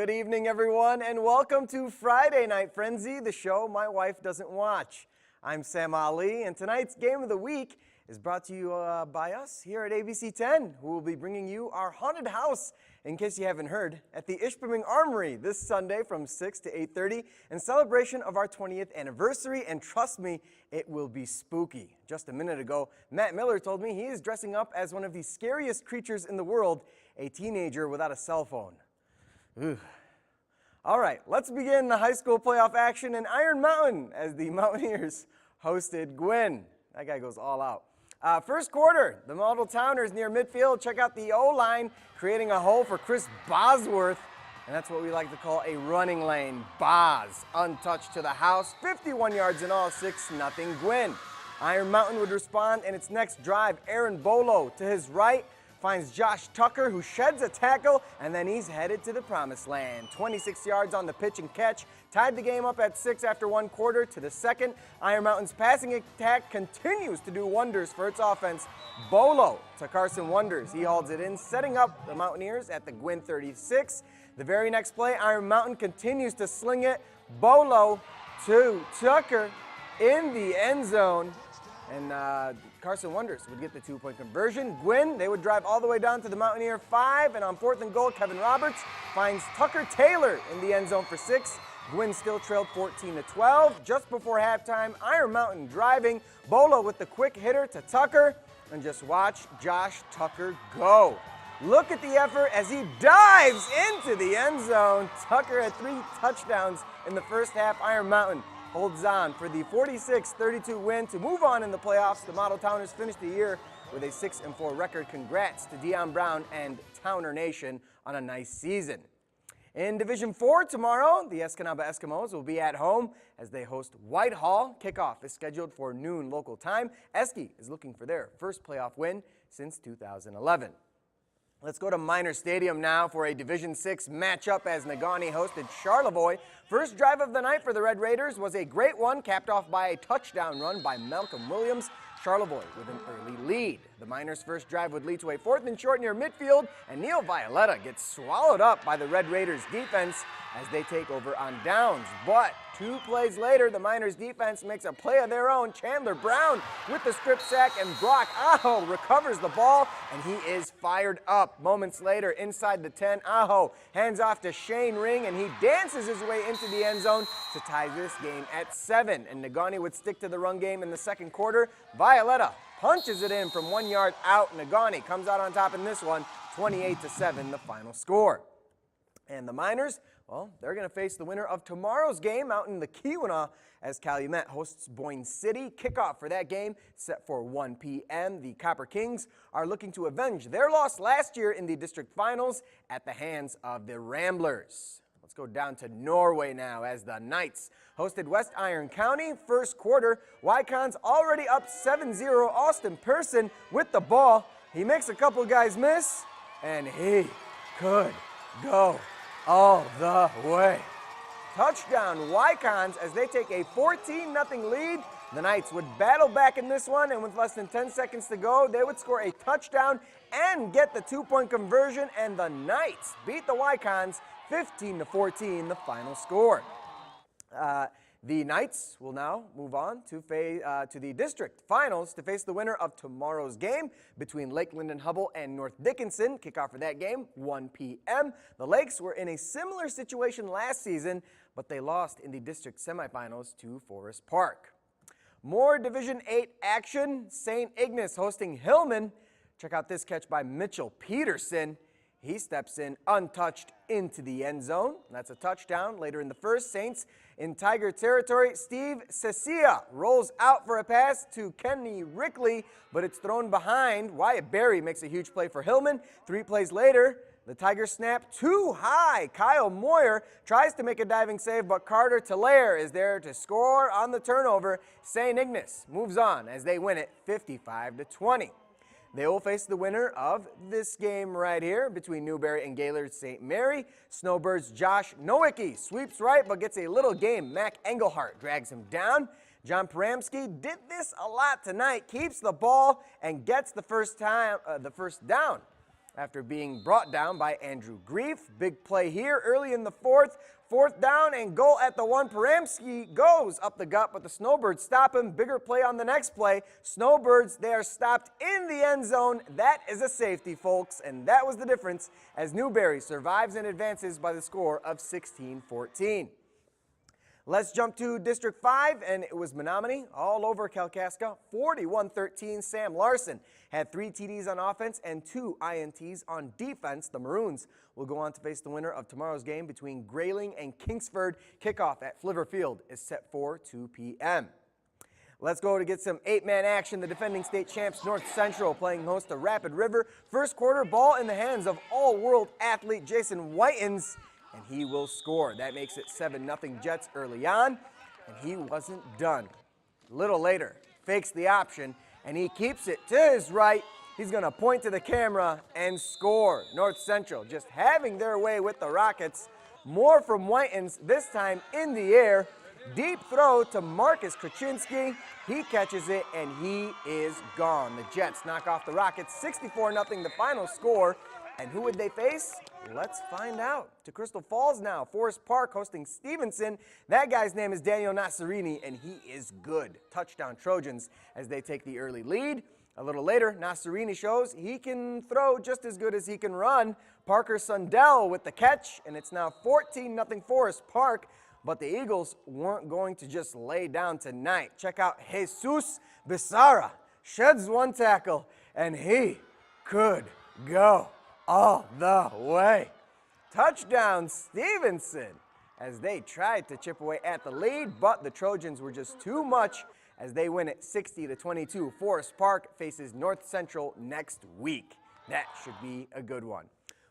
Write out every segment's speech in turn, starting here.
Good evening, everyone, and welcome to Friday Night Frenzy, the show my wife doesn't watch. I'm Sam Ali, and tonight's Game of the Week is brought to you by us here at ABC 10, who will be bringing you our haunted house, in case you haven't heard, at the Ishpeming Armory this Sunday from 6 to 8:30 in celebration of our 20th anniversary, and trust me, it will be spooky. Just a minute ago, Matt Miller told me he is dressing up as one of the scariest creatures in the world, a teenager without a cell phone. Ugh. All right, let's begin the high school playoff action in Iron Mountain as the Mountaineers hosted Gwyn. That guy goes all out. First quarter, the Model Towners near midfield check out the O-line, creating a hole for Chris Bosworth, and that's what we like to call a running lane. Boz, untouched to the house, 51 yards in all, 6-0 Gwyn. Iron Mountain would respond in its next drive. Aaron Bolo to his right finds Josh Tucker, who sheds a tackle, and then he's headed to the promised land. 26 yards on the pitch and catch, tied the game up at 6 after one quarter to the second. Iron Mountain's passing attack continues to do wonders for its offense. Bolo to Carson Wonders. He holds it in, setting up the Mountaineers at the Gwyn 36. The very next play, Iron Mountain continues to sling it. Bolo to Tucker in the end zone. And Carson Wonders would get the two-point conversion. Gwyn, they would drive all the way down to the Mountaineer 5, and on 4th and goal, Kevin Roberts finds Tucker Taylor in the end zone for 6. Gwyn still trailed 14-12. Just before halftime, Iron Mountain driving. Bolo with the quick hitter to Tucker, and just watch Josh Tucker go. Look at the effort as he dives into the end zone. Tucker had 3 touchdowns in the first half. Iron Mountain holds on for the 46-32 win to move on in the playoffs. The Model Towners finished the year with a 6-4 record. Congrats to Dion Brown and Towner Nation on a nice season. In Division 4 tomorrow, the Escanaba Eskimos will be at home as they host Whitehall. Kickoff is scheduled for noon local time. Eski is looking for their first playoff win since 2011. Let's go to Minor Stadium now for a Division 6 matchup as Negaunee hosted Charlevoix. First drive of the night for the Red Raiders was a great one, capped off by a touchdown run by Malcolm Williams. Charlevoix with an early lead. The Miners' first drive would lead to a 4th and short near midfield, and Neil Violetta gets swallowed up by the Red Raiders' defense as they take over on downs. But 2 plays later, the Miners' defense makes a play of their own. Chandler Brown with the strip sack, and Brock Aho recovers the ball, and he is fired up. Moments later, inside the 10, Aho hands off to Shane Ring, and he dances his way into the end zone to tie this game at 7. And Negaunee would stick to the run game in the second quarter. Violetta punches it in from 1 yard out. Negaunee comes out on top in this one, 28-7, the final score. And the Miners, well, they're going to face the winner of tomorrow's game out in the Keweenaw as Calumet hosts Boyne City. Kickoff for that game set for 1 p.m. The Copper Kings are looking to avenge their loss last year in the district finals at the hands of the Ramblers. Let's go down to Norway now as the Knights hosted West Iron County. First quarter, Wycon's already up 7-0. Austin Person with the ball. He makes a couple guys miss, and he could go all the way. Touchdown Wycons as they take a 14-0 lead. The Knights would battle back in this one, and with less than 10 seconds to go, they would score a touchdown and get the 2-point conversion, and the Knights beat the Wycons 15-14, the final score. The Knights will now move on to the district finals to face the winner of tomorrow's game between Lakeland and Hubble and North Dickinson. Kickoff for that game, 1 p.m. The Lakes were in a similar situation last season, but they lost in the district semifinals to Forest Park. More Division 8 action. St. Ignace hosting Hillman. Check out this catch by Mitchell Peterson. He steps in untouched into the end zone. That's a touchdown. Later in the first, Saints in Tiger territory. Steve Cecia rolls out for a pass to Kenny Rickley, but it's thrown behind. Wyatt Berry makes a huge play for Hillman. 3 plays later, the Tigers snap too high. Kyle Moyer tries to make a diving save, but Carter Talaire is there to score on the turnover. St. Ignace moves on as they win it 55-20. They will face the winner of this game right here between Newberry and Gaylord St. Mary. Snowbirds' Josh Nowicki sweeps right but gets a little game. Mac Engelhart drags him down. John Paramsky did this a lot tonight, keeps the ball and gets the first down. after being brought down by Andrew Grief. Big play here early in the fourth. Fourth down and goal at the one. Paramsky goes up the gut, but the Snowbirds stop him. Bigger play on the next play. Snowbirds, they are stopped in the end zone. That is a safety, folks, and that was the difference as Newberry survives and advances by the score of 16-14. Let's jump to District 5, and it was Menominee all over Kalkaska. 41-13, Sam Larson had 3 TDs on offense and 2 INTs on defense. The Maroons will go on to face the winner of tomorrow's game between Grayling and Kingsford. Kickoff at Flivver Field is set for 2 p.m. Let's go to get some 8-man action. The defending state champs North Central playing host to Rapid River. First quarter, ball in the hands of all-world athlete Jason Whitens, and he will score. That makes it 7-0 Jets early on, and he wasn't done. A little later, fakes the option, and he keeps it to his right. He's going to point to the camera and score. North Central just having their way with the Rockets. More from Whitens, this time in the air. Deep throw to Marcus Kraczynski. He catches it, and he is gone. The Jets knock off the Rockets 64-0 the final score. And who would they face? Let's find out. To Crystal Falls now. Forest Park hosting Stevenson. That guy's name is Daniel Nasserini, and he is good. Touchdown Trojans as they take the early lead. A little later, Nasserini shows he can throw just as good as he can run. Parker Sundell with the catch, and it's now 14-0 Forest Park. But the Eagles weren't going to just lay down tonight. Check out Jesus Bissara. Sheds one tackle, and he could go all the way. Touchdown Stevenson as they tried to chip away at the lead, but the Trojans were just too much as they win it 60-22. Forest Park faces North Central next week. That should be a good one.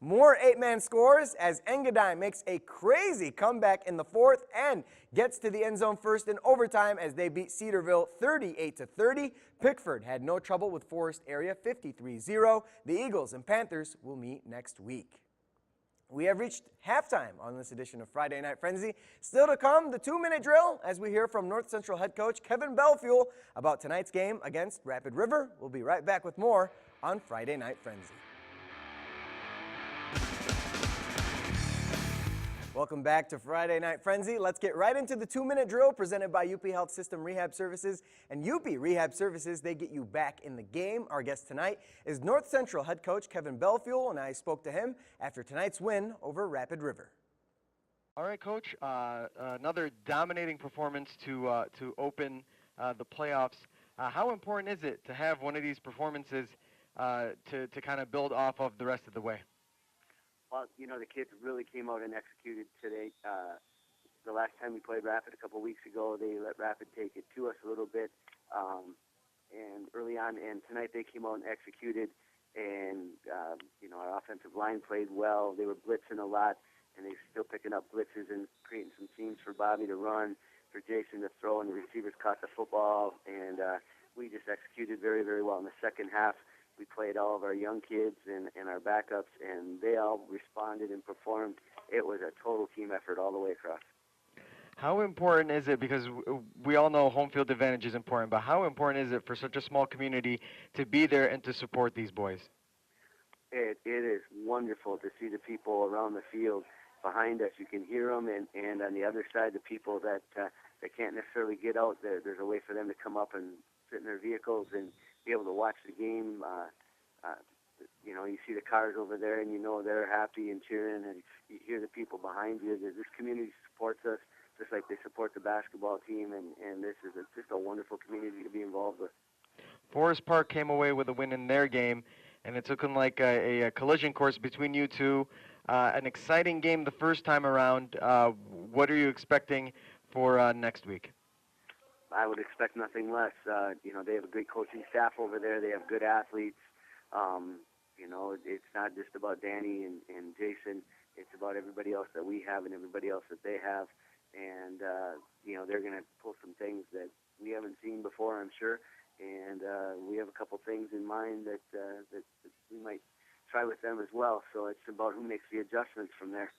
More 8-man scores as Engadine makes a crazy comeback in the fourth and gets to the end zone first in overtime as they beat Cedarville 38-30. Pickford had no trouble with Forest area 53-0. The Eagles and Panthers will meet next week. We have reached halftime on this edition of Friday Night Frenzy. Still to come, the 2-minute drill as we hear from North Central head coach Kevin Belfuel about tonight's game against Rapid River. We'll be right back with more on Friday Night Frenzy. Welcome back to Friday Night Frenzy. Let's get right into the 2-minute drill presented by UP Health System Rehab Services. And UP Rehab Services, they get you back in the game. Our guest tonight is North Central head coach Kevin Belfuel, and I spoke to him after tonight's win over Rapid River. All right, Coach. Another dominating performance to open the playoffs. How important is it to have one of these performances to kind of build off of the rest of the way? Well, you know, the kids really came out and executed today. The last time we played Rapid a couple weeks ago, they let Rapid take it to us a little bit, and early on. And tonight they came out and executed, and you know, our offensive line played well. They were blitzing a lot, and they're still picking up blitzes and creating some seams for Bobby to run, for Jason to throw, and the receivers caught the football. And we just executed very, very well in the second half. We played all of our young kids and our backups, and they all responded and performed. It was a total team effort all the way across. How important is it, because we all know home field advantage is important, but how important is it for such a small community to be there and to support these boys? It is wonderful to see the people around the field behind us. You can hear them, and on the other side, the people that can't necessarily get out, there's a way for them to come up and sit in their vehicles and be able to watch the game. You know, you see the cars over there, and you know they're happy and cheering, and you hear the people behind you. This community supports us just like they support the basketball team, and this is just a wonderful community to be involved with. Forest Park came away with a win in their game, and it's looking like a collision course between you two. An exciting game the first time around. What are you expecting for next week? I would expect nothing less. You know, they have a great coaching staff over there. They have good athletes. You know, it's not just about Danny and Jason. It's about everybody else that we have and everybody else that they have. And, you know, they're going to pull some things that we haven't seen before, I'm sure. And we have a couple things in mind that we might try with them as well. So it's about who makes the adjustments from there.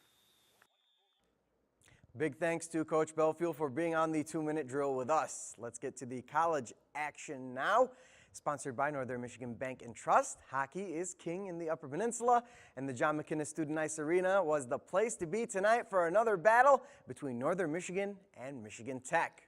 Big thanks to Coach Belfuel for being on the 2-minute drill with us. Let's get to the college action now. Sponsored by Northern Michigan Bank and Trust, hockey is king in the Upper Peninsula, and the John McInnes Student Ice Arena was the place to be tonight for another battle between Northern Michigan and Michigan Tech.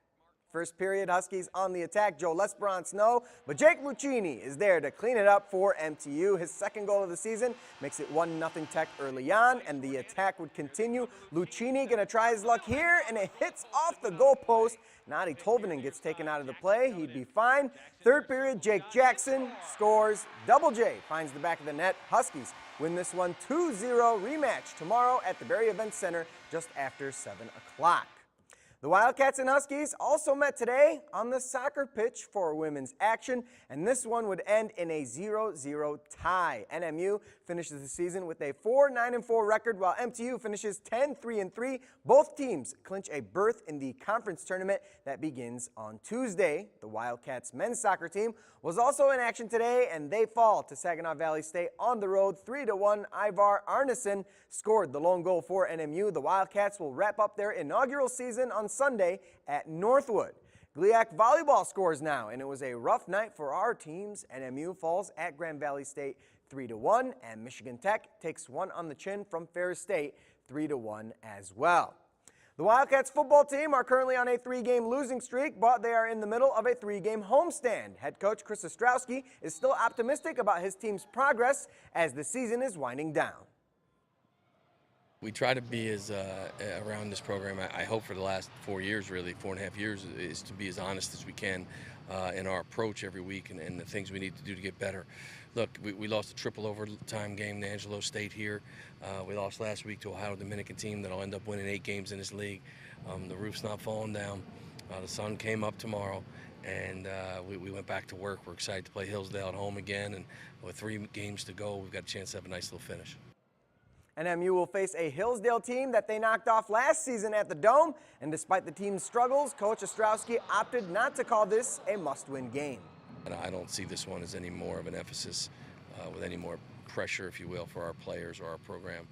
First period, Huskies on the attack. Joe Lesperon snow, but Jake Lucchini is there to clean it up for MTU. His second goal of the season makes it 1-0 Tech early on, and the attack would continue. Lucchini gonna try his luck here, and it hits off the goalpost. Nadi Tolvanen gets taken out of the play. He'd be fine. Third period, Jake Jackson scores. Double J finds the back of the net. Huskies win this one 2-0. Rematch tomorrow at the Berry Event Center just after 7 o'clock. The Wildcats and Huskies also met today on the soccer pitch for women's action, and this one would end in a 0-0 tie. NMU finishes the season with a 4-9-4 record, while MTU finishes 10-3-3. Both teams clinch a berth in the conference tournament that begins on Tuesday. The Wildcats men's soccer team was also in action today, and they fall to Saginaw Valley State on the road 3-1. Ivar Arneson scored the lone goal for NMU. The Wildcats will wrap up their inaugural season on Sunday at Northwood. Gliac volleyball scores now, and it was a rough night for our teams. NMU falls at Grand Valley State 3-1, and Michigan Tech takes one on the chin from Ferris State 3-1 as well. The Wildcats football team are currently on a 3-game losing streak, but they are in the middle of a 3-game homestand. Head coach Chris Ostrowski is still optimistic about his team's progress as the season is winding down. We try to be as, around this program, I hope for the last 4 years, really, 4.5 years, is to be as honest as we can in our approach every week and the things we need to do to get better. Look, we lost a triple overtime game to Angelo State here. We lost last week to Ohio Dominican team that'll end up winning 8 games in this league. The roof's not falling down. The sun came up tomorrow, and we went back to work. We're excited to play Hillsdale at home again, and with 3 games to go, we've got a chance to have a nice little finish. NMU will face a Hillsdale team that they knocked off last season at the Dome, and despite the team's struggles, Coach Ostrowski opted not to call this a must-win game. And I don't see this one as any more of an emphasis with any more pressure, if you will, for our players or our program.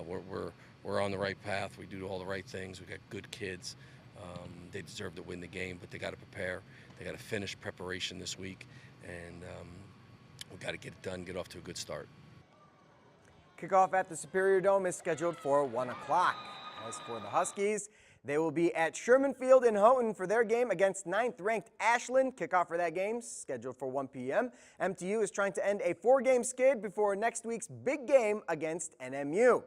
We're on the right path. We do all the right things. We've got good kids. They deserve to win the game, but they got to prepare. They got to finish preparation this week, and we've got to get it done, get off to a good start. Kickoff at the Superior Dome is scheduled for 1 o'clock. As for the Huskies, they will be at Sherman Field in Houghton for their game against 9th-ranked Ashland. Kickoff for that game scheduled for 1 p.m. MTU is trying to end a 4-game skid before next week's big game against NMU.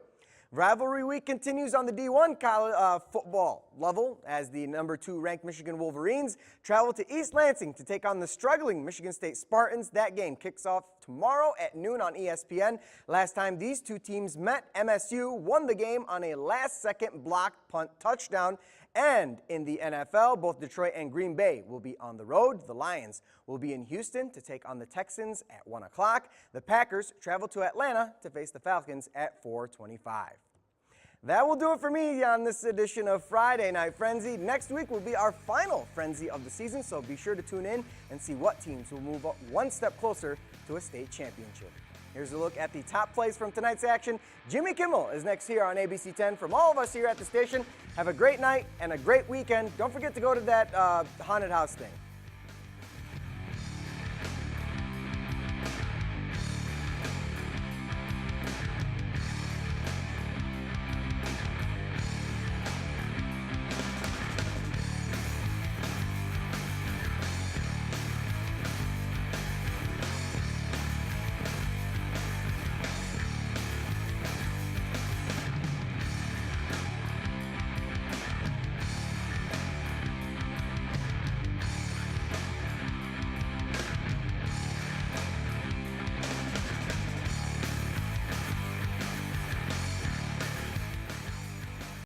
Rivalry week continues on the D1 college football level as the number 2 ranked Michigan Wolverines travel to East Lansing to take on the struggling Michigan State Spartans. That game kicks off tomorrow at noon on ESPN. Last time these two teams met, MSU won the game on a last-second blocked punt touchdown. And in the NFL, both Detroit and Green Bay will be on the road. The Lions will be in Houston to take on the Texans at 1 o'clock. The Packers travel to Atlanta to face the Falcons at 4:25. That will do it for me on this edition of Friday Night Frenzy. Next week will be our final Frenzy of the season, so be sure to tune in and see what teams will move up one step closer to a state championship. Here's a look at the top plays from tonight's action. Jimmy Kimmel is next here on ABC 10. From all of us here at the station, have a great night and a great weekend. Don't forget to go to that haunted house thing.